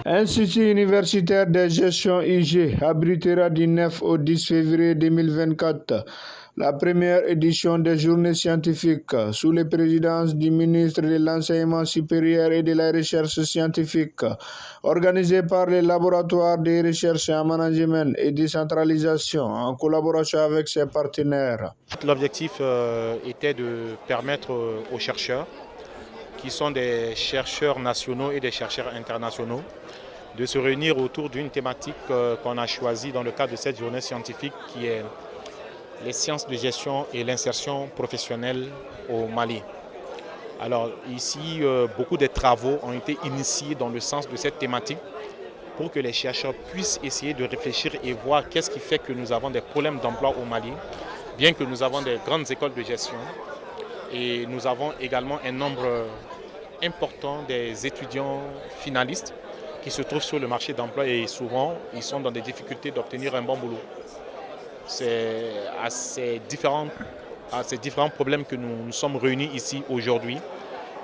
Institut universitaire de gestion IG abritera du 9 au 10 février 2024 la première édition des journées scientifiques sous la présidence du ministre de l'Enseignement supérieur et de la Recherche scientifique, organisée par les laboratoires de recherche en management et décentralisation en collaboration avec ses partenaires. L'objectif était de permettre aux chercheurs, qui sont des chercheurs nationaux et des chercheurs internationaux, de se réunir autour d'une thématique qu'on a choisie dans le cadre de cette journée scientifique qui est les sciences de gestion et l'insertion professionnelle au Mali. Alors ici, beaucoup de travaux ont été initiés dans le sens de cette thématique pour que les chercheurs puissent essayer de réfléchir et voir qu'est-ce qui fait que nous avons des problèmes d'emploi au Mali, bien que nous avons des grandes écoles de gestion et nous avons également un nombre important des étudiants finalistes qui se trouvent sur le marché d'emploi et souvent ils sont dans des difficultés d'obtenir un bon boulot. C'est à ces différents problèmes que nous sommes réunis ici aujourd'hui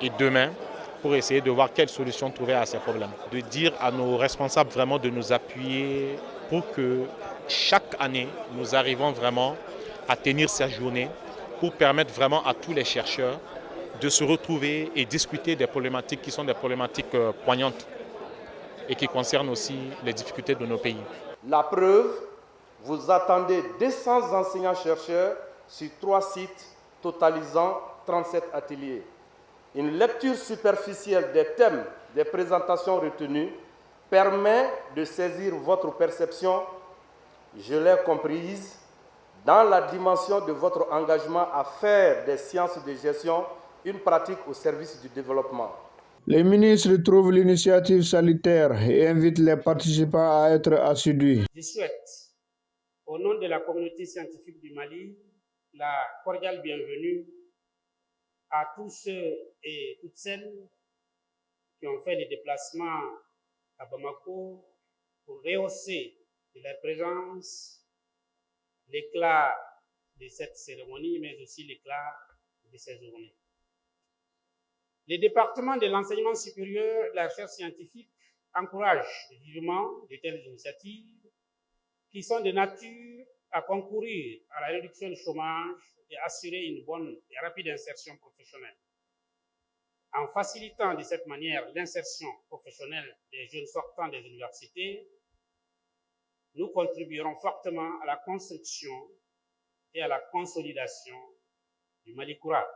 et demain pour essayer de voir quelles solutions trouver à ces problèmes. De dire à nos responsables vraiment de nous appuyer pour que chaque année nous arrivons vraiment à tenir cette journée pour permettre vraiment à tous les chercheurs de se retrouver et discuter des problématiques qui sont des problématiques poignantes et qui concernent aussi les difficultés de nos pays. La preuve, vous attendez 200 enseignants-chercheurs sur 3 sites totalisant 37 ateliers. Une lecture superficielle des thèmes des présentations retenues permet de saisir votre perception, je l'ai comprise, dans la dimension de votre engagement à faire des sciences de gestion une pratique au service du développement. Les ministres trouvent l'initiative salutaire et invitent les participants à être assidus. Je souhaite, au nom de la communauté scientifique du Mali, la cordiale bienvenue à tous ceux et toutes celles qui ont fait les déplacements à Bamako pour rehausser de leur présence l'éclat de cette cérémonie, mais aussi l'éclat de ces journées. Le département de l'enseignement supérieur et de la recherche scientifique encourage vivement de telles initiatives qui sont de nature à concourir à la réduction du chômage et assurer une bonne et rapide insertion professionnelle. En facilitant de cette manière l'insertion professionnelle des jeunes sortants des universités, nous contribuerons fortement à la construction et à la consolidation du Mali courable.